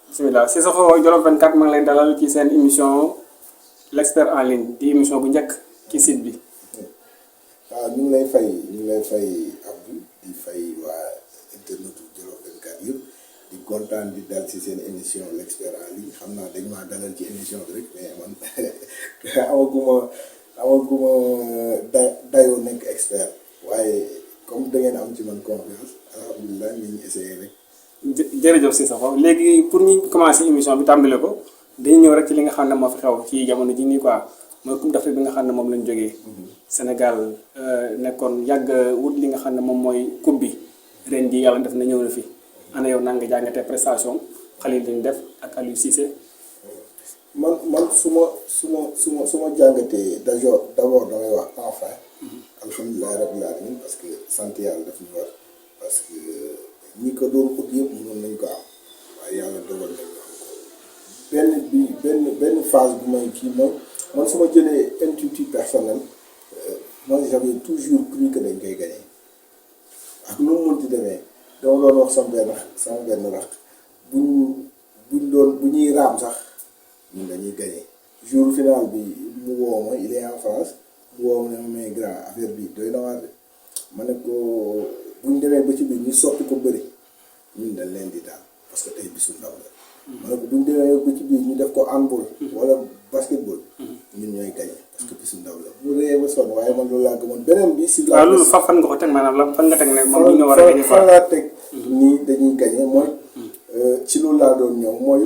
bisimilah Cissokho Jolof 24 maa ngi lay dalal ci seen émission l'expert en ligne di émission bu njëkk ci site bi. waaw ñu ngi lay fay Abdou di fay waa internetu Jolof 24 yëpp di kontaan di dal ci seen émission l'expert en ligne xam naa dañ maa dalal ci émission bi rek mais man amaguma dayoo nekk expert waaye comme da ngeen am ci man confiance alhamdulilah ñu ngi essayé rek. jërëjëf Cissokho léegi pour ñu commencer émission bi tàmbale ko dañu ñëw rek ci li nga xam ne moo fi xew ci jamono ji nii quoi mooy coupe d'Afrique bi nga xam ne moom lañ jógee. Sénégal nekkoon yàgg wut li nga xam ne moom mooy coupe bi ren ji yàlla def na ñëw na fi ana yow nan nga jàngatee prestation xale yi dañ def ak Aliou Cissé. man su ma jàngatee d'abord damay wax enfin alhamdulilah rabbil alamin parce que sant yàlla daf ñu war parce que ñi ko doon ut yëpp mënoon nañ ko am waaye yàlla dogal nañ ko am benn phase bu may kii mooy man su ma jëlee intuitu personnel moi j'avais toujours cru que dañ koy gagner ak nu mu munti demee dama doon wax sama benn rax bu ñuy raam sax ñun dañuy gagner jour final bi mu woo ma il est en France mu woo ma ne mais grand affaire bi doy na waar de ma ne ko buñ demee ba ci biir ñu soppi ko bëri ñun dañ leen di daal parce que tey bisu ndaw la. ma ne ko buñ demee ba ci biir ñu def ko handball wala basketball ñun ñooy gagné parce que bisu ndaw la mu réyee ba sonn waaye man loolu laa gëmoon beneen bi si waaw loolu fan nga ko teg maanaam la fan nga teg ne moom ñu war a gagné fan laa teg nii dañuy gagné mooy ci loolu laa doon ñëw mooy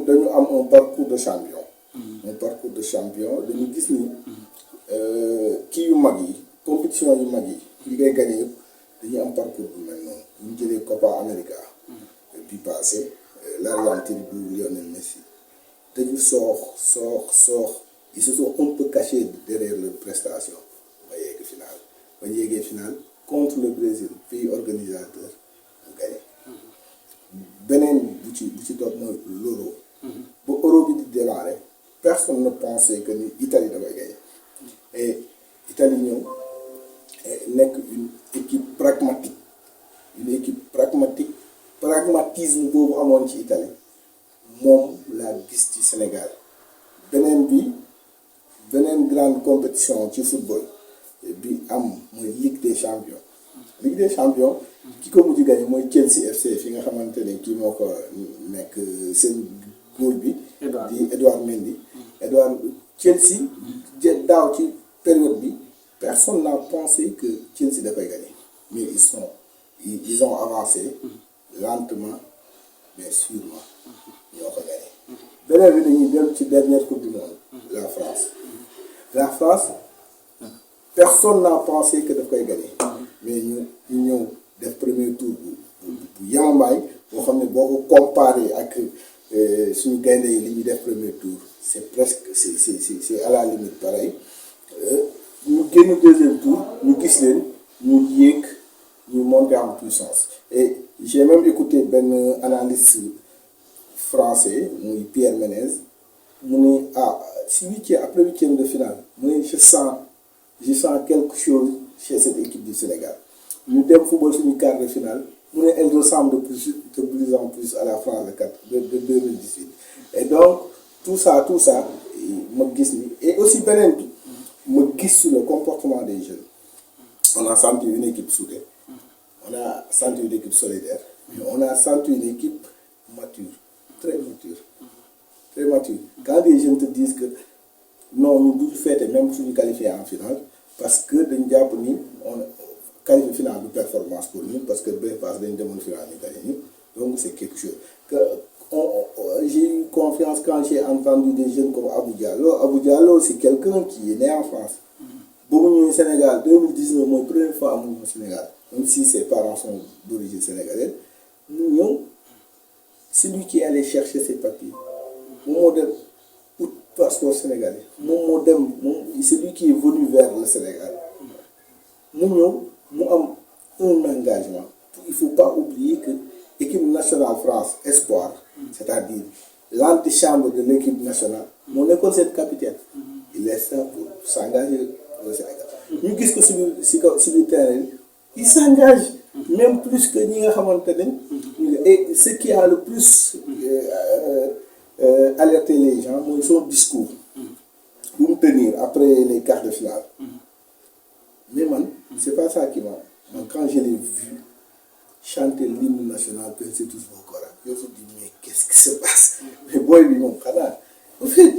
dañu am un parcours de champion dañu gis ni kii yu mag yi compétition yu mag yi li ngay gagné yëpp dañuy am parcours bu mel noonu bu ñu jëlee Copa America bi passé l'Argentine bu Lionel Messi dañu soox ils se sont un peu cachés derrière leur prestation ba ñu yeggee final contre le Brésil pays organisateur mu gagné beneen bu ci topp mooy l'Euro ba Euro bi di démarrer personne ne pensait que ni Italie dafay gagné et Italie ñëw nekk une équipe pragmatique pragmatisme boobu amoon ci Italie moom laa gis ci Sénégal beneen grande compétition ci football bi am mooy Ligue des champions ki ko mujj gagné mooy Chelsea FC fi nga xamante ne kii moo ko nekk seen góor bi di Edouard Mendy Chelsea daaw ci période bi personne n'a pensé que Chelsea dafay gagner mais ils ont avancé lentement mais sûrement ñoo ko gagné beneen bi dañuy dem ci dernière coupe du monde la France personne n'a pensé que daf koy gagner mais ñu ñëw def premier tour bu yamambaay boo xam ne boo ko comparé ak suñu gaynde yi li ñuy def premier tour c'est presque c'est à la limite pareil ñu génn deuxième tour ñu gis leen ñu yéeg ñu monter en puissance et j'ai même écouté benn analyste français muy Pierre Menez mu ne si après huitième de finale mu ne je sens quelque chose chez cette équipe du Sénégal ñu dem football suñu quart de finale mu ne elle ressemble de plus en plus à la France de 2018 et donc tout ça ma gis ni et aussi beneen bi ma gis sur le comportement des jeunes on a senti une équipe soudée on a senti une équipe solidaire mais on a senti une équipe mature très mature quand les jeunes te disent que non ñu duñu féete même suñu qualifié en finale parce que dañ jàpp ni on qualifié finale du performance pour nous parce que bee passe dañ demoon finale ñu gagné ñu donc c'est quelque chose que j'ai eu confiance quand j'ai entendu des jeunes comme Abou Diallo c'est quelqu'un qui est né en France ba mu ñëwee Sénégal 2019 mooy première fois mu ñëw Sénégal même si ses parents sont d'origine sénégalaise mu ñëw c'est lui qui est allé chercher ses papiers moom moo dem ut passeport sénégalais moom c'est lui qui est venu vers le Sénégal mu ñëw mu am un engagement il faut pas oublier que équipe nationale France espoir c'est-à-dire l'antichambre de l'équipe nationale moo nekkoon seen capitaine il est là pour s'engager au Sénégal ñu gis ko si biir terrain il s'engage même plus que ñi nga xamante ne ñu ngi et ce qui a le plus alerté les gens mooy son discours bu mu tenir après les quarts de finale. Mais man c'est pas ça qui m'a man quand je l'ai vu chanter l'hymne national Pensez tous vos Corans je me suis dit mais qu'est-ce qui se passe mais booy bi moom xanaa en fait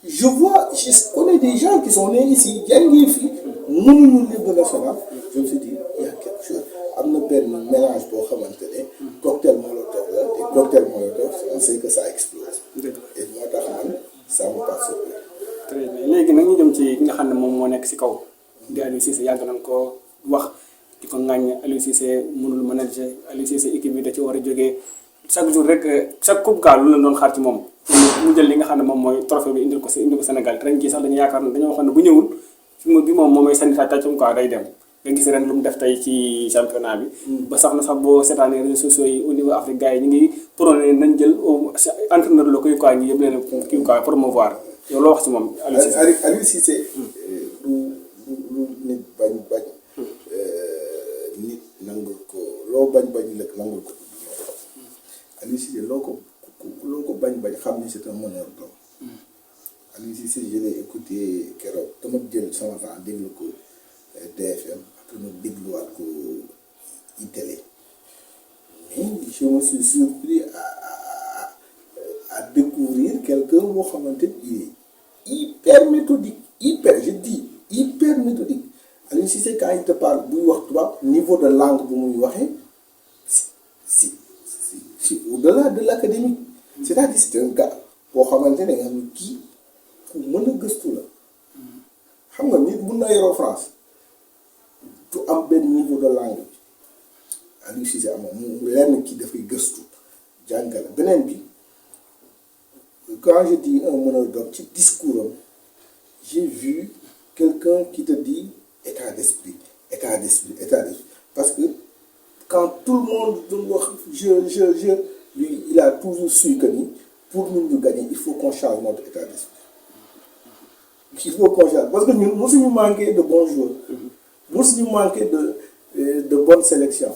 je connais des gens qui sont nés ici jàngee fii mënuñu l'hymne national je me suis dit il y a quelque chose am na benn mélange boo xamante ne cocktail molotov la te cocktail molotov on sait que ça explose et moo tax man ça me passe surpris. très bien léegi nag ñu jëm ci ki nga xam ne moom moo nekk si kaw di Aliou Cissé yàgg nañ ko wax di ko ŋàññ Aliou Cissé mënul manager Aliou Cissé équipe bi da ci war a jógee chaque jour rek chaque coupe gaa lu la doon xaar ci moom mu jël li nga xam ne moom mooy trophée bi indil ko Sénégal te ren jii sax dañu yaakaar ne dañoo waxoon ne bu ñëwul fi mu bi moom mooy sànni tàccum quoi day dem nga gis ren lu mu def tey ci championnat bi. ba sax na sax boo seetaanee réseaux sociaux yi au niveau Afrique gars yi ñu ngi prôné nañ jël entraîneur la koy quoi ñu yëpp leen kii quoi promouvoir yow loo wax ci moom. Aliou Cissé lu nit bañ nit nangul ko loo bañ lëkk nangul ko Aliou Cissé loo ko bañ xam ni c'est un meneur d'homme. Aliou Cissé je l'ai écouté keroog dama jël sama temps déglu ko TFM après ma dégluwaat ko iTélé mais je me suis surpris à découvrir quelqu'un boo xamante ni il est hyper méthodique hyper méthodique Aliou Cissé quand il te parle buy wax tubaab niveau de langue bu muy waxee si au-delà de l'académique c'est-à-dire c'est un gars boo xamante ne nga xam ne kii ku mën a gëstu la xam nga nit mun na yoroo France tu am benn niveau de langue bi Aliou Cissé am mu lenn kii dafay gëstu jàngale beneen bi quand je dis un meneur d'homme ci discours am j'ai vu quelqu'un qui te dit état d'esprit parce que quand tout le monde doon wax je lui il a toujours su que ni pour ñun ñu gagner il faut qu'on change notre état d'esprit il faut qu'on change parce que ñun mosuñu manquer de bons joueurs mosuñu manquer de bonnes sélections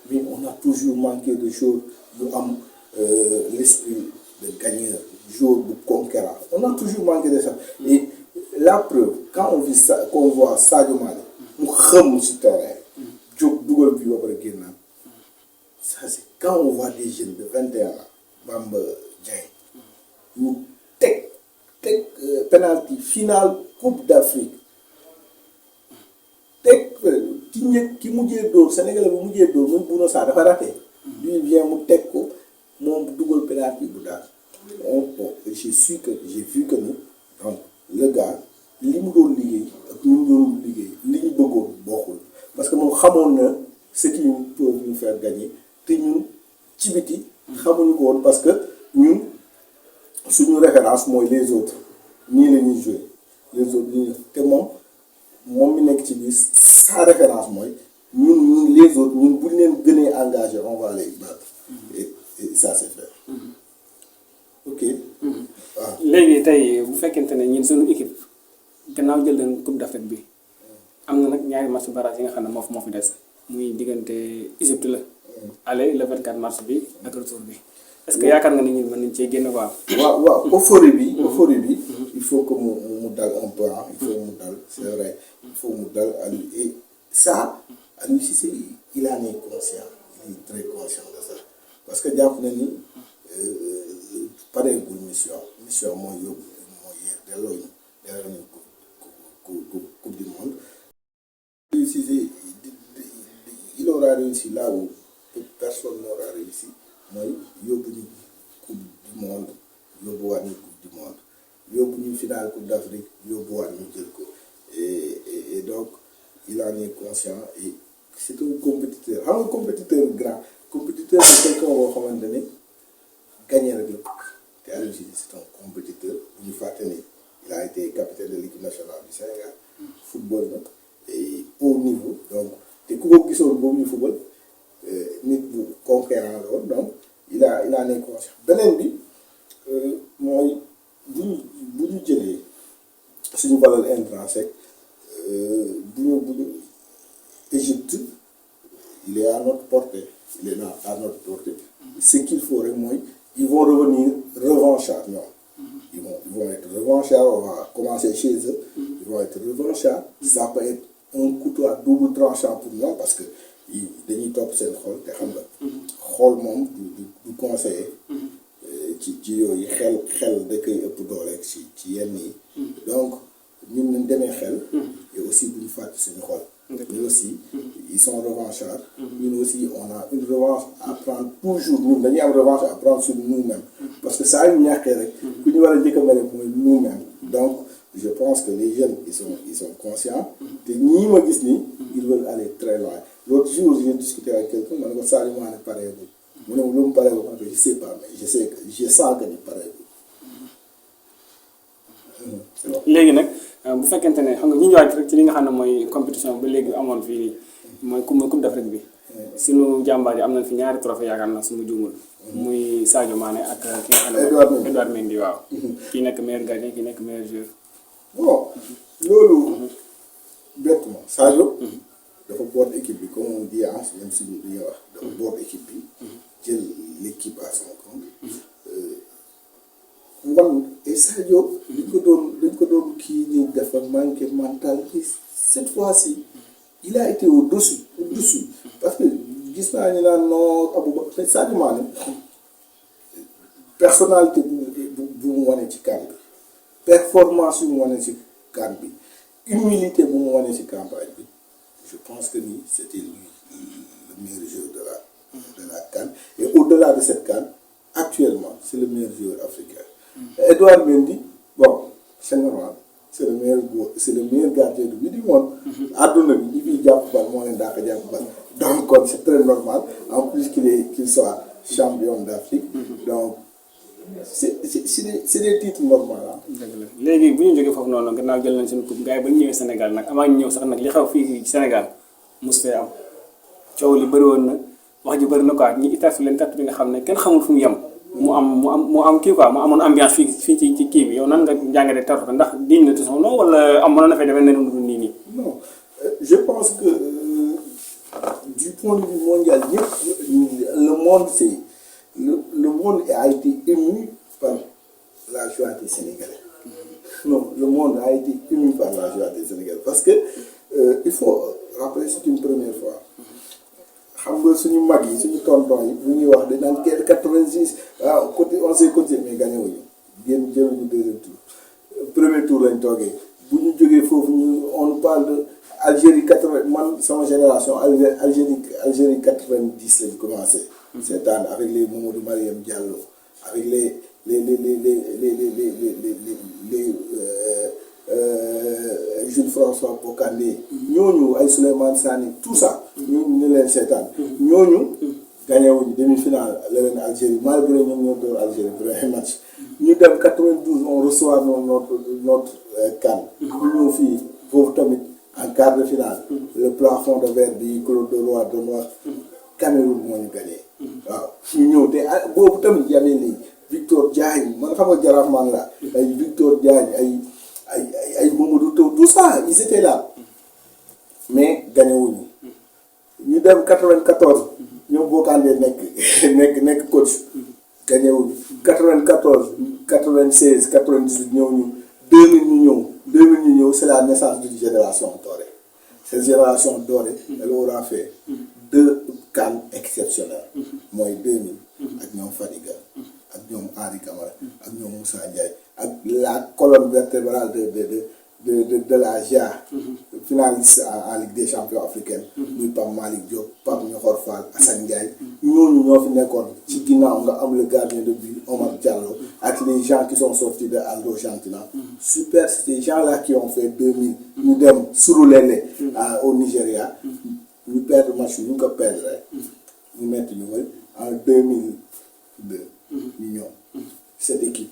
mais on a toujours manqué de choses bu am l'esprit de gagneur joueur bu conquérant on a toujours manqué de ça et la preuve quand qu'on voit Sadio Mané mu xam ci terrain jóg dugal bi ba pare génnaat ça c'est quand on voit des jeunes de 21 ans Bamba Dieng ñu teg penalty finale Coupe d'Afrique teg ki mujjee dóor Sénégalais bu mujjee dóor muy Bouna Sarr dafa raté lui vient mu teg ko moom dugal penalty bu daal j'ai vu que ni donc le gars li mu doon liggéey ak ñu doon liggéey li ñu bëggoon bokkul parce que moom xamoon na ce qui peut nous faire gagner te ñun ci biti xamuñu ko woon parce que ñun suñu référence mooy les autres nii la ñuy jouer les autres nii te moom mi nekk ci biir sa référence mooy ñun les autres ñun bu ñu leen gënee engagé on va les battre et ça c'est fait ok. waaw léegi tey bu fekkente ne ñun suñu équipe gannaaw jël leen Coupe d'Afrique bi am na nag ñaari match barrage yi nga xam ne moo fi des muy diggante Égypte la. aller le 24 mars bi ak retour bi. est-ce que yaakaar nga ni ñun mën nañ cee génn quoi. waaw euphorie bi. il faut que mu dal un peu il faut mu dal c'est vrai il faut mu dal Aliou et ça Aliou Cissé il en est conscient il est très conscient de ça parce que jàpp na ni pareegul mission mooy yóbbu delloo ñu coupe du monde. Aliou Cissé il aura réussi là où personne n'aura réussi mooy yóbbu ñu coupe du monde yóbbuwaat ñu coupe du monde yóbbu ñu finale coupe d'Afrique yóbbuwaat ñu jël ko et donc il en est conscient et c'est un compétiteur xam nga compétiteur c'est quelqu'un boo xamante ne gagné rek la te Aliou Cissé c'est un compétiteur bu ñu fàtte ne il a été capitaine de l'équipe nationale du Sénégal football na et haut niveau donc te ku ko gisoon boobu ñu football nit bu conquérant la woon donc il en est conscient beneen bi mooy bu ñu jëlee suñu valeur intrinsèque bu ñu Égypte il est à notre portée il est là à notre portée. Ce qu'il faut rek mooy ils vont revenir revanchards ñoom. Ils vont être revanchards, on va commencer chez eux. Ils vont être revanchards. Ça peut être un couteau à double tranchant pour ñoom parce que dañuy topp seen xol te xam nga. xol moom du conseiller. ci yooyu xel da koy ëpp doole ci yenn yi. donc ñun nañ demee xel. et aussi bu ñu fàtte suñu xol. ñun aussi ils sont revanchards. ñun aussi on a une revanche à prendre toujours ñun dañuy am revanche à prendre sur nous-mêmes. parce que saa yu ñàkkee rek. ku ñu war a njëkk a mel mooy nous-mêmes. donc je pense que les jeunes ils sont conscients. te ñii ma gis nii. ils veulent aller très loin. L'autre jour j'ai discuté avec quelqu'un ma ne ko Sadio Mané pareegul. mu ne lu mu pareegul ma ne ko je sais pas mais je sens que ni pareegul. léegi nag bu fekkente ne xam nga ñu ñëwaat rek ci li nga xam ne mooy compétition ba léegi amoon fii mooy coupe d'Afrique bi. suñu jàmbaar yi am nañ fi ñaari trophée yaakaar naa su ma juumul. muy Sadio Mané ak ki nga xam ne Edouard Mendy waaw. kii nekk meilleur gardien kii nekk meilleur joueur. bon loolu. bett ma Sadio. dafa boot équipe bi comme on dit même suñu li nga wax. dafa boot équipe bi. jël l'équipe à son compte. et Sadio. dañ ko doon kii nii dafa manqué mental cette fois-ci. il a été au-dessus parce que gis naa ñu naan non Aboubacar Sadio Mané personnalité bu mu wane ci CAN bi performance yu mu wane ci CAN bi humilité bu mu wane ci campagne bi je pense que ni c'était lui le meilleur joueur de la CAN et au-delà de cette CAN actuellement c'est le meilleur joueur africain. Edouard Mendy bon c'est normal. c'est le meilleur gardien du monde. àdduna bi ñi fiy jàpp bal moo leen daa ko jàpp bal. donc kon c'est très normal en plus qu'il soit champion d'Afrique. donc c'est des titres normaux ah. dëgg la léegi bu ñu jógee foofu noonu gannaaw jël nañ seen coupe gars yi ba ñu ñëwee Sénégal nag avant ñu ñëw sax nag li xew fii Sénégal mosu fee am coow li bëri woon na wax ji bëri na quoi ñi itas leen tat bi nga xam ne kenn xamul fu mu yem. mu am kii quoi mu amoon ambiance fii ci kii bi yow nan nga jàngatee tartu ndax diñ na son non wala amoon na fay demee nenn du nii nii. non je pense que du point de vue mondial ñëpp le monde c'est le monde a été ému par la joie des Sénégalais. non le monde a été ému par la joie des Sénégalais parce que il faut rappeler c'est une première fois. xam nga suñu mag yi suñu tonton yi bu ñuy wax dañ naan 86 waaw côté on s'est continué mais gagné wuñu génn jëluñu deuxième tour premier tour lañ toogee bu ñu jógee foofu on nous parle de Algérie 80 man sama génération Algérie 90 lañ commencé. cette année avec les Mamadou Mariam Diallo avec les Jules François Bocandé ñooñu ay Souleymane Sané tout ça ñu leen seetaan ñooñu gagné wuñu demi-finale la leen Algérie malgré ñoom ñoo door Algérie premier match ñu dem 92 on reçoit notre CAN ñu ñëw fii foofu tamit en quart de finale le plafond de verre bi Claude Leroy doon wax Cameroun moo ñu gagné waaw ñu ñëw te boobu tamit y avait les Victor Diagne man xam nga jaraaf man la ay Victor Diagne ay Mamadou tout ça ils étaient là mais gagné wuñu ñu dem 94 ñoom Bokandé nekk coach gagné wuñu 94 96 98 ñëw ñu 2000 ñu ñëw c'est la naissance d'une génération dorée cette génération dorée elle aura fait 2 CAN exceptionnels mooy 2000 ak ñoom Fadiga ak ñoom Henri Camara ak ñoom Moussa Ndiaye ak la colonne vertébrale de la GIA finaliste en Ligue des champions africaine muy Pape Malick Diop Pape Ñoxor Fall Assane Ndiaye ñooñu ñoo fi nekkoon ci ginnaaw nga am le gardien de but Omar Diallo ak les gens qui sont sortis de Aldo Gentina super c'est ces gens là qui ont fait 2000 ñu dem Surulere au Nigeria ñu perdre match ñu ko perdre ñu metti ñu mooy en 2002 ñu ñëw cette équipe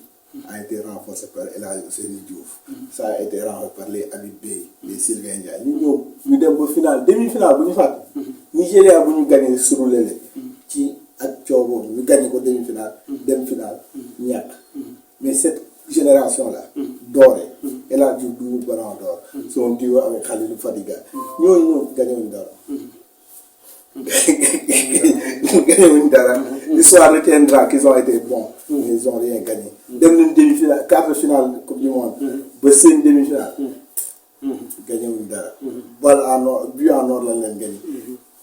a été renforcée par El Hadji Ousseynou Diouf ça a été renforcé par les Habib Beye les Sylvain Ndiaye ñu ñëw ñu dem ba finale demi-finale bu ñu fàtte Nigéria bu ñu gagné Surulere ci ak coow boobu ñu gagné ko demi-finale dem finale ñàkk mais cette génération là dorée El Hadji Diouf double ballon d'or son duo avec Khalilou Fadiga ñooñu gagné wuñu dara gagné wuñ dara. L'histoire retiendra qu'ils ont été bons. Mais ils ont rien gagné. dem nañ demi-finale quart de finale coupe du monde. ba seen demi-finale. gagné wuñ dara. balle en or but en or lañ leen gagné.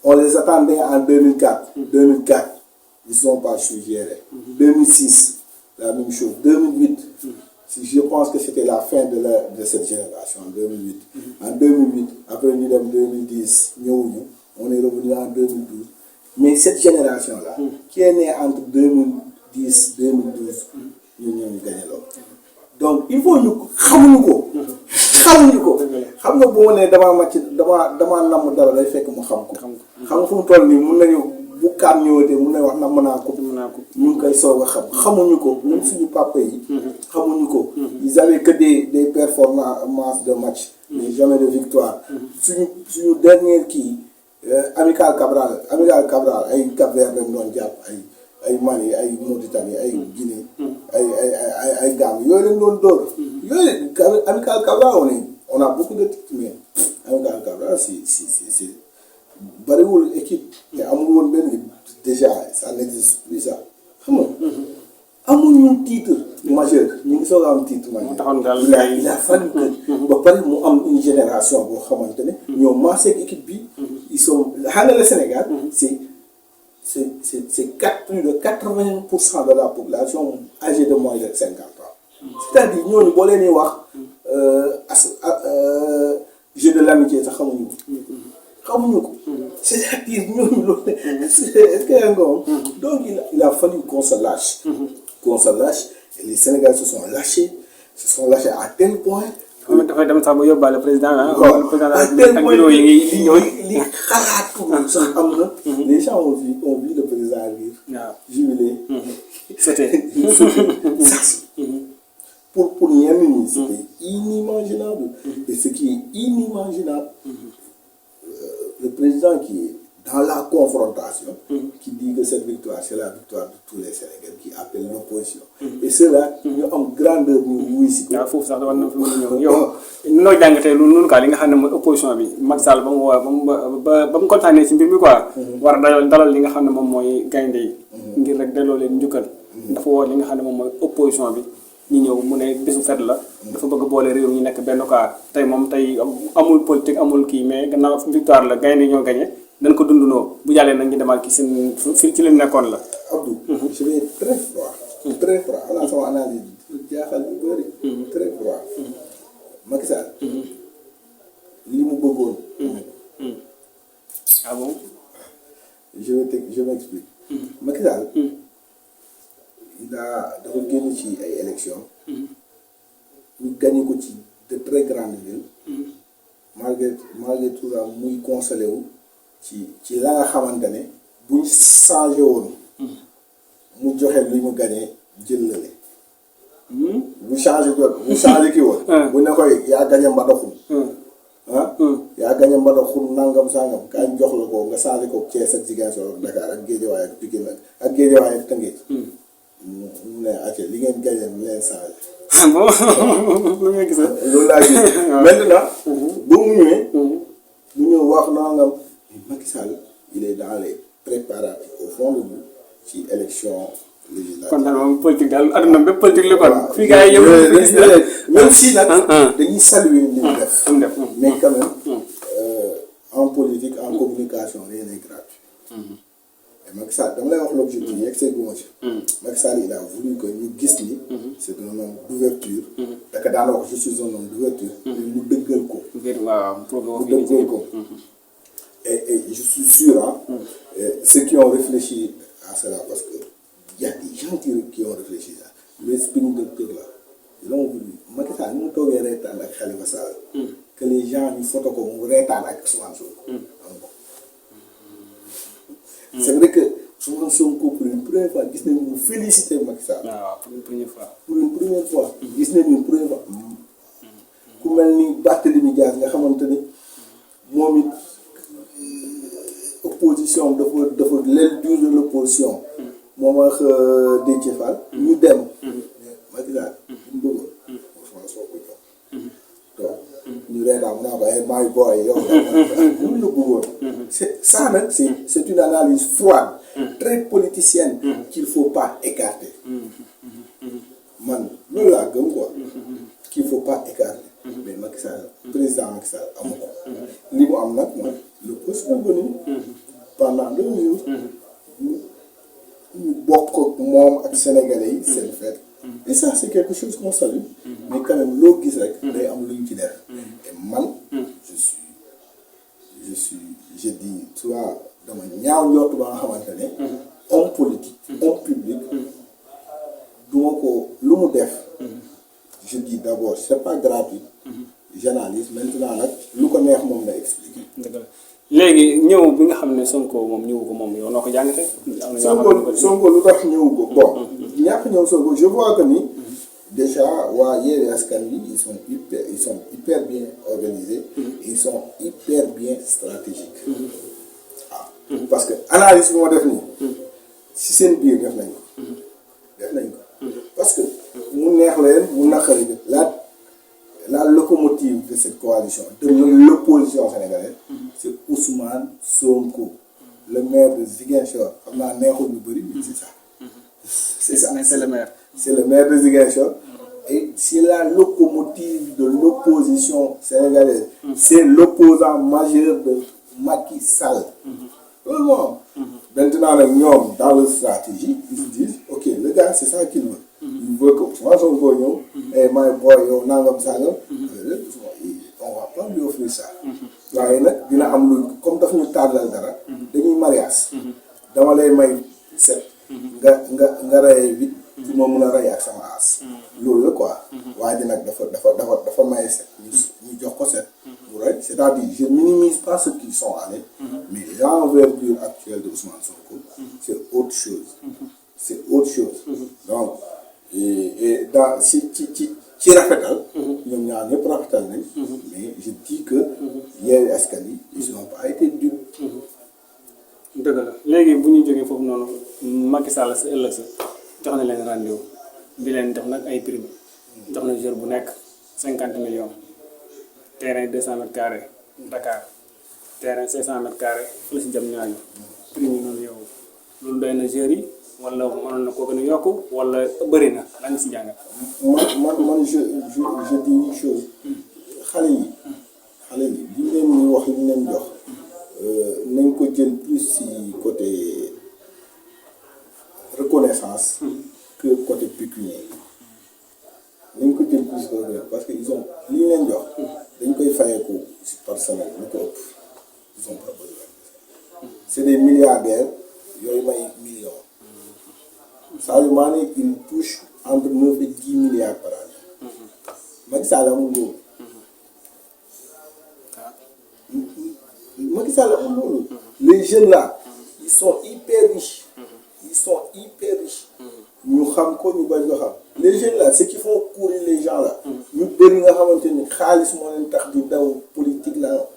On les attendait en 2004. 2004 ils sont pas suggérés. 2006 la même chose. 2008 je pense que c'était la fin de cette génération en 2008. En 2008 après ñu dem 2010 ñëwuñu on est revenu en 2012 mais cette génération là. qui est née entre 2010 2012 ñun ñoo ñu gagné loolu. donc il faut ñu xamuñu ko. xamuñu ko. xam nga bu ma nee damaa namm dara day fekk mu xam ko. xam nga fu mu toll nii mun nañu bu kaam ñëwatee mun nañu wax namm naa ko. ñu ngi koy soog a xam xamuñu ko même suñu papa yi. xamuñu ko. ils avaient que des performances de match. mais jamais de victoire. suñu dernier kii Amical Cabral ay Cap-Vert lañ doon jàpp ay Mali ay Mauritanie ay Guinée. ay Gambie yooyu lañ doon dóor. yooyu Amical Cabral on a beaucoup de titres mais Amical Cabral c'est bariwul équipe. te amul woon benn déjà ça n'existe plus ça xam nga. amuñu titre majeur ñu ngi soog a am titre majeur. il a fallu que ba pare mu am une génération boo xamante ne. ñoo maasee ak équipe bi. ils sont xam nga le Sénégal. c'est plus de 80% de la population âgée de moins de 50 ans. c'est-à-dire ñooñu boo leen di wax jeu de l'amitié sax xamuñu ko. c'est-à-dire ñooñu loolu. est-ce que yaa ngi ko donc il a fallu qu'on se lâche. Et les Sénégalais se sont lâchés à tel point. dafay dem sax ba yóbbaale président ah. à tel point li xalaatu sax am na. les gens ont vu le président rire. waaw jubilé. c'était pour ñenn ñi c'était inimaginable. Et ce qui est inimaginable. Le président qui est dans la confrontation, qui dit que cette victoire, c'est la victoire de tous les Sénégalais, qui appelle l'opposition. Et ceux-là, ñu am grandeur ñu wuy si ko. waaw foofu sax war na fi mën a ñëw yow noo jàngatee loolu quoi li nga xam ne mooy opposition bi Macky Sall ba mu woo ba mu kontaanee ci mbir mi quoi. war a dalal li nga xam ne moom mooy gaynde yi. ngir rek delloo leen njukkal. dafa woo li nga xam ne moom mooy opposition bi. ñu ñëw mu ne bésu fet la. dafa bëgg boole réew ñu nekk benn cas tey amul politique amul kii mais gannaaw victoire la gaynde ñoo gagné. dañ ko dundunoo bu jàllee nag ñu demaat ki seen fi ci leen nekkoon la. Abdou. je vais très froid. très froid xanaa sama analyse jaaxal yu bëri. très froid. Macky Sall. li mu bëggoon. ah bon. je m'explique. Macky Sall. dafa génn ci ay élections. ñu gagné ko ci de très grandes villes. malgré tout ça muy consolé wu. ci la nga xamante ne buñ changé woon mu joxe li mu gagné jëlale bu changé kii woon bu ne koy yaa gagné mbadaxum yaa gagné mbadaxum nangam sangam kañ jox la ko nga changé ko Thiès ak Ziguinchor ak Dakar ak Guédiawaye ak Pikine ak Guédiawaye ak Tëngéej mu ne acca li ngeen gagné mu leen changé lu nga gis loolu laa gis maintenant ba mu ñëwee mu ñëw wax nangam Macky Sall il est dans les préparatifs au fond de nous ci élection législative. kon daal moom politique daal adduna bépp politique la kon. fii gars yi yow même si nag dañuy saluer li mu def. mais quand même en politique en communication rien n'est gratuit. et Macky Sall dama lay wax l'objectif yi excès gu ma ci. Macky Sall il a voulu que ñu gis ni. c'est un homme d'ouverture. da ka daan wax je suis un homme d'ouverture. mu dëggal ko. waaw mu dëggal ko. Et je suis sûr, ceux qui ont réfléchi à cela, parce que il y a des gens qui ont réfléchi à ça. Le spin docteur là, ils l'ont voulu. Macky Sall nous toogee reetaan ak Khalifa Sall. Que les gens ñu photo ko mu reetaan ak Ousmane Sonko. C'est vrai que Ousmane Sonko pour une première fois gis nañu mu féliciter Macky Sall. waaw pour une première fois. pour une première fois. gis nañu une première fois. ku mel ni Barthélémy Dias nga xamante ni moom it. opposition dafa l'aile dure de l'opposition moom ak Déthié Fall ñu dem Macky Sall ñu bëggoon Ousmane Sonko jox donc ñu ñu reetaan mu naa ba my boy yow loolu la bëggoon. c'est ça nag c'est une analyse froide très politicienne qu'il faut pas écarter man loolu laa gëm quoi qu'il faut pas écarter mais Macky Sall président Macky Sall amu ko li mu am nag mooy le poste venu pendant 2 jours ñu bokk moom ak sénégalais yi seen fête et ça c'est quelque chose qu'on salue mais quand même loo gis rek day am lu ñu ci def et man je dis tu vois dama ñaaw njort ba nga xamante ne homme politique homme public duma ko lu mu def je dis d'abord c'est pas gratuit j'analyse maintenant nag lu ko neex moom la expliquer léegi ñëw bi nga xam ne Sonko moom ñëw ko moom yow noo ko jàngate Sonko lu tax ñëw ko bon ñàkk ñëw Sonko je vois que ni déjà waa Yewwi Askan Wi ils sont hyper bien organisés ils sont hyper bien stratégiques waaw parce que analyse bi ma def nii si seen biir def nañ ko parce que mu neex leen mu naqari la locomotive de cette coalition de l'opposition sénégalaise c'est Ousmane Sonko le maire de Ziguinchor xam naa neexul ñu bëri mais c'est ça c'est le maire de Ziguinchor et c'est la locomotive de l'opposition sénégalaise c'est l'opposant majeur de Macky Sall loolu moom maintenant nag ñoom dans leur stratégie ils se disent ok le gars c'est ça qu'il veut il veut que Ousmane Sonko ñëw et my boy yow nangam sangam on va pas lui offrir ça waaye nag dina am lu comme daf ñu tàllal dara dañuy mariage dama lay may 7 nga rayee 8 fi ma mun a rey ak sama aas loolu la quoi waaye di nag dafa maye 7 ñu jox ko 7 mu rey c'est-à-dire je minimise pas ceux qui sont allés mais l'envergure actuelle de Ousmane Sonko c'est autre chose donc et dans ci rafetal ñoom ñaar ñëpp rafetal nañ mais je dis que Yewwi Askan Wi ils n'ont pas été dupes dëgg la léegi bu ñu jógee foofu noonu Macky Sall sa ëllëg sa jox na leen rendez-vous di leen def nag ay prime jox na jour bu nekk 50 millions terrain 200 mètres carrés Dakar terrain 500 mètres carrés fële si jam ñaañu prime yi noonu yow loolu doy na joueurs yi wala mënoon na koo gën a yokk wala bëri na la nga si jàngat. man je dis une chose xale yi li ñu leen wax li ñu leen jox nañ ko jël plus si côté reconnaissance que côté pécuniaire nañ ko jël plus parce que ils ont li ñu leen jox dañ koy fayeeku si par semaine lu ko ëpp ils ont pas besoin c'est des milliardaires yooyu may millions Sadio Mané il touche entre 9 et 10 milliards par année Macky Sall amul loolu Macky Sall amul loolu les jeunes là ils sont hyper riches ñu xam ko ñu bañ ko xam les jeunes là ceux qui font courir les gens là ñu bëri nga xamante ni xaalis moo leen tax di daw politique là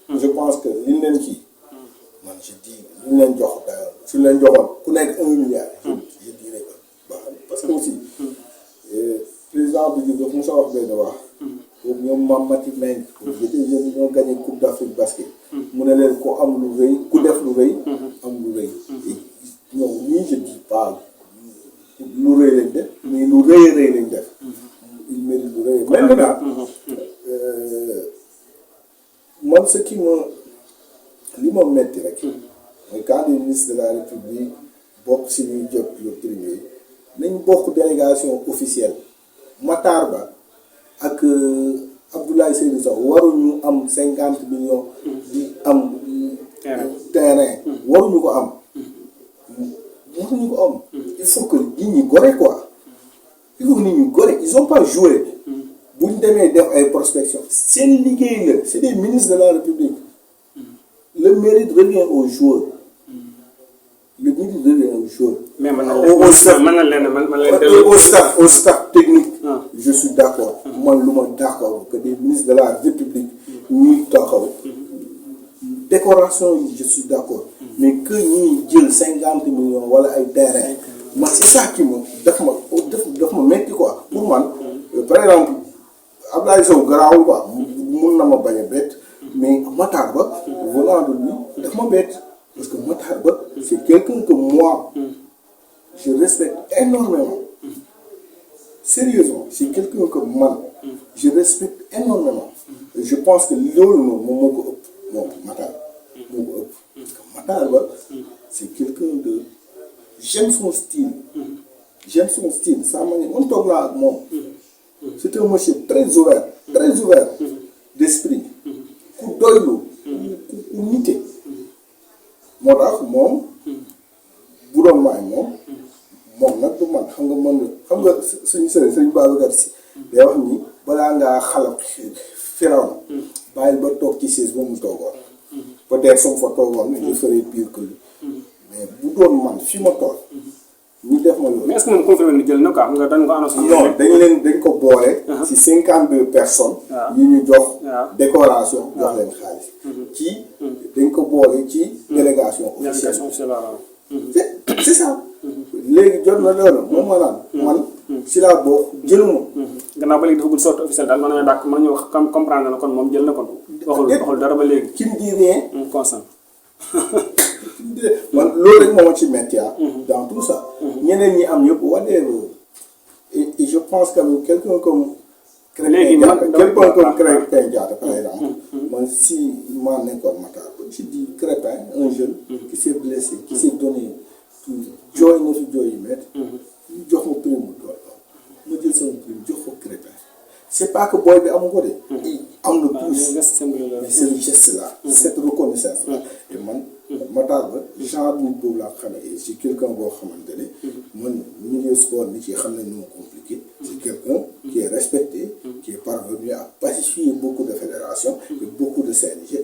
je pense que liñ leen kii man je dis liñ leen jox daal su leen joxoon ku nekk 1 milliard je dirais que baax na parce que aussi président bi di def Moussa wax benn wax boobu ñoom Mame Maty Meng j'étais jeune ñoo gagné coupe d'Afrique basket mu ne leen ko am lu rëy ku def lu rëy am lu rëy ñoom ñii je dis pas lu rëy lañ def mais lu rëy lañ def il mérite lu rëy maintenant man ce qui li ma metti rek mooy quand des ministres de la République bokk si ñuy jot le privé nañ bokk délégation officielle Matar Ba ak Abdoulaye Seydou Sow waruñu am 50 millions di am terrain waruñu ko am il faut que nit ñi gore quoi il faut que nit ñi gore ils ont pas joué bu ñu demee def ay prospection seen liggéey la c'est des ministres de la République le mérite revient aux joueurs mais au staff technique je suis d'accord man lu ma d'accord que des ministres de la République ñuy taxaw décoration yi je suis d'accord mais que ñuy jël 50 millions wala ay terrain man c'est ça qui ma daf ma metti quoi pour man par exemple Abdoulaye Sow garaawul quoi mun na ma bañ a bett mais Matar Ba venant de lui daf ma bett parce que Matar Ba c'est quelqu'un que moi je respecte énormément sérieusement c'est quelqu'un que man je respecte énormément et je pense que loolu noonu moom moo ko ëpp moom Matar moo ko ëpp parce que Matar Ba c'est quelqu'un de j'aime son style sa manière man toog naa ak moom c'est un monsieur très ouvert d'esprit ku doylu ku nite moo tax moom bu doon maay moom nag du man xam nga suñu sëriñ Babacar Sy day wax ni balaa ngaa xalab Firawna bàyyil ba toog ci siis ba mu toogoon peut-être su ma fa toogoon je ferai pire que lui mais bu doon man fi ma toll ñu def ma loolu. mais est-ce que moom confirmé ni jël na quoi xam nga dañ ko annoncé. non dañ ko boole. ci 52 personnes. yi ñu jox. décoration jox leen xaalis. ci dañ ko boole ci. délégation officielle. c'est ça. léegi jot na loolu moom ma naan man si laa bokk jëluma. gannaaw ba léegi dafa gudd sorte officielle daal mën nañoo dàq mën nañoo comprendre na kon moom jël na kon. waxul dara ba léegi. qui ne dit rien. constant. man loolu rek moo ma ci metti dans tout ça. ñeneen ñi am ñëpp whatever et je pense que quelqu'un comme. léegi quelqu'un comme Krépin Diatta par exemple. man si maa nekkoon Matar ba je dis Krépin un jeune. qui s'est blessé qui s'est donné tout jooy na fi jooy yu métti. ñu jox ma prime mu doole ma jël sama prime jox ko Krépin c'est pas que booy bi amu ko de. am na plus mais c'est le geste là. cette reconnaissance là et man. Matar Ba genre nit boobu laa xam ne c'est quelqu'un boo xamante ne man milieu sport bi ci xam ne nu mu compliqué c'est quelqu'un qui est respecté qui est parvenu à pacifier beaucoup de fédérations et beaucoup de CNG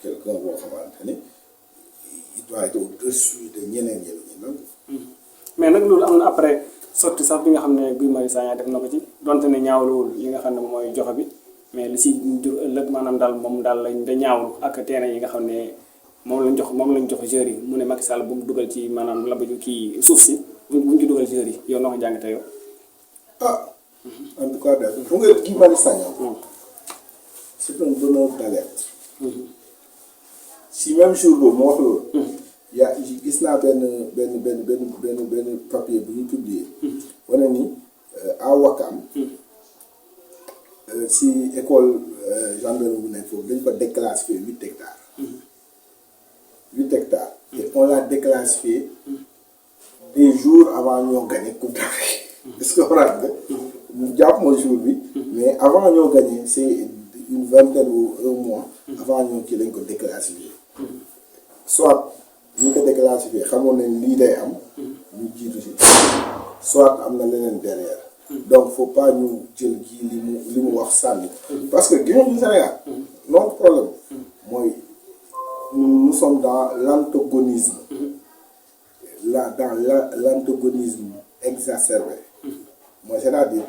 quelqu'un boo xamante ne il doit être au-dessus de ñeneen ñi nangu mais nag loolu am na après sorti sax bi nga xam ne Guy Marius Sagna def na ko ci donte ne ñaawluwul li nga xam ne mooy joxe bi mais li si jur ëllëg maanaam daal moom daal lañ da ñaawlu ak terrain yi nga xam ne moom lañ jox joueurs yi mu ne Macky Sall bu mu dugal ci maanaam la ba kii suuf si bu mu ci dugal joueurs yi yow noo ko jàngatee yow. En tout cas daal fu nga Guy Marius Sagna c'est un donneur d'alerte. Si même jour boobu moo wax loolu. yaa gis naa benn papier bu ñu publié. wane ni à Ouakam. si école gendarmerie bu nekk foofu dañ ko déclassifié 8 hectares. 8 hectares. Et on l'a déclassifié des jours avant ñoo gagné Coupe d'Afrique. Est-ce que comprendre nga. ñu jàpp ma jour bi. mais avant ñoo gagné c'est une vingtaine ou un mois. avant ñoo kii lañ ko déclassifié. soit ñu ko déclassifié xamoon ne lii day am. ñu jiitu si. soit am na leneen derrière. donc faut pas ñu jël kii li mu wax sànni. parce que gis nga Sénégal. notre problème mooy. Nous sommes dans l'antagonisme. L'antagonisme exacerbé. Moi, c'est-à-dire,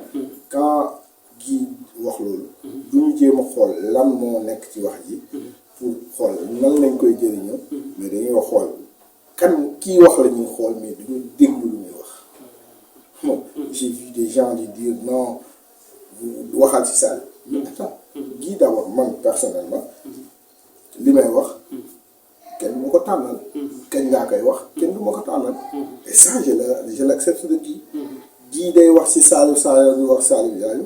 quand Guy wax loolu. du ñu jéem a xool lan moo nekk ci wax ji. pour xool nan lañ koy jëriñoo. mais dañuy xool kan kii wax la ñuy xool mais dañuy déglu lu muy wax. bon j'ai vu des gens di dire non waxal ci salle. mais attends Guy d'abord man personnellement. li may wax. kenn du ma ko tànnal. kañ laa koy wax kenn du ma ko tànnal. et ça je l'accepte de Guy day wax ci Saliou di wax Saliou Diallo.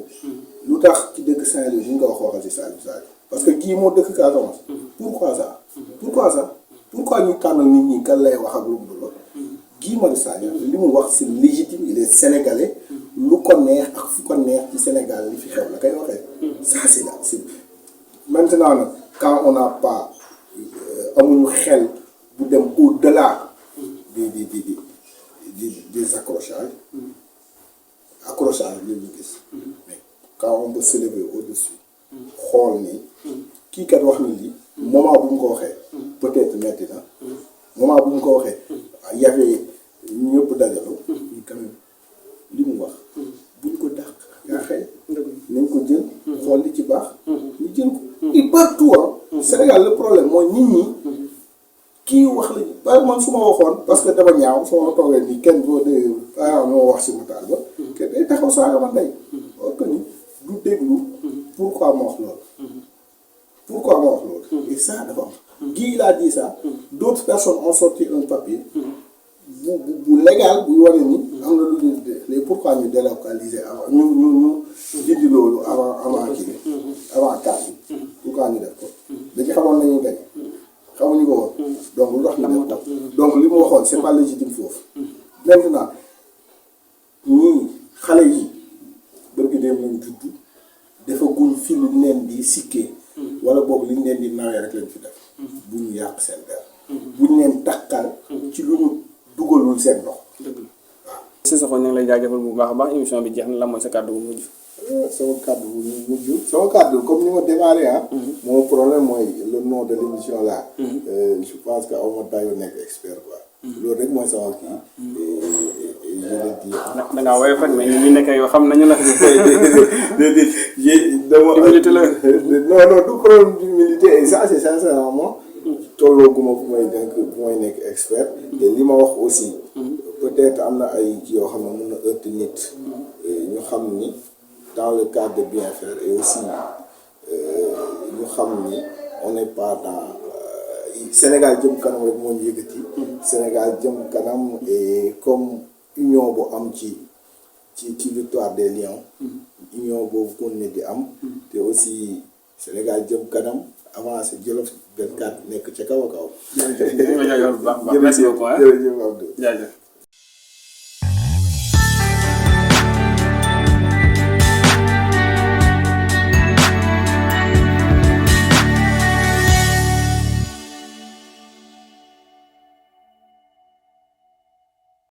lu tax ci dëkk Saint-Louis ñu nga waxal ci Saliou parce que Guy moo dëkk Casamance. pourquoi ça. pourquoi ñu tànnal nit ñi kan lay wax ak lu mu dul Guy Marius Sagna li mu wax c'est légitime il est sénégalais. lu ko neex ak fu ko neex ci Sénégal li fi xew la koy waxee. ça c'est là maintenant nag quand on n'a pas. amuñu xel bu dem au-delà des accrochages la ñu gis mais quand on peut se lever au-dessus xool ni kii kat wax ni lii moment bu mu ko waxee peut-être metti na moment bu mu ko waxee yafee ñëpp dajaloo ñu quand même li mu wax buñ ko dàq yaa xëy nañ ko jël xool li ci baax ñu jël ko il partout Sénégal le problème mooy nit ñi kii wax la ba man su ma waxoon parce que dama ñaaw soo ma toogee nii kenn boo dee moo wax si Matar Ba kenn day taxaw saaga man day or que ni du déglu pourquoi ma wax loolu a dit ça d'autres personnes ont sorti un papier bu légal buy wane ni am na lu ñu léegi pourquoi ñu délocaliser avant ñu dindi loolu avant kii avant CAN bi pourquoi ñu def ko dañu xamoon nañu gañ xamuñu ko woon donc lu tax ñu def ko donc li mu waxoon c'est pas légitime foofu maintenant ñii xale yi bërgi dem lañ judd dafa guñ fi lu leen di sikkee wala boog liñ leen di nawee rek lañ fi def bu ñu yàq seen der buñ leen takkal ci lu ñu dugalul seen loxo. dëgg la waaw. Cissokho ñu ngi lay jaajëfal bu baax a baax émission bi jeex na la mooy sa kàddu bu mujj. sama kàddu comme ni ma démarré mon problème mooy le nom de l'émission là. Je pense que aw ma dayoo nekk expert quoi. loolu rek mooy sama kii. je le dis. da ngaa woyof rek mais ñi nekk yoo xam nañu la. humilité la. non du problème d'humilité et ça c'est sincèrement tollooguma fu may nekk expert. et li ma wax aussi. peut-être am na ay yoo xam ne mën na heurter nit. ñu xam ni dans le cadre de bien faire et aussi ñu xam ni on n'est pas dans Sénégal jëm kanam rek moo ñu yëkkati. Sénégal jëm kanam et comme union bu am ci victoire des Lions. union boobu kon ne di am. te aussi Sénégal jëm kanam avancé Jolof 24 nekk ca kaw a kaw. jërëjëf merci beaucoup. jërëjëf Abdou.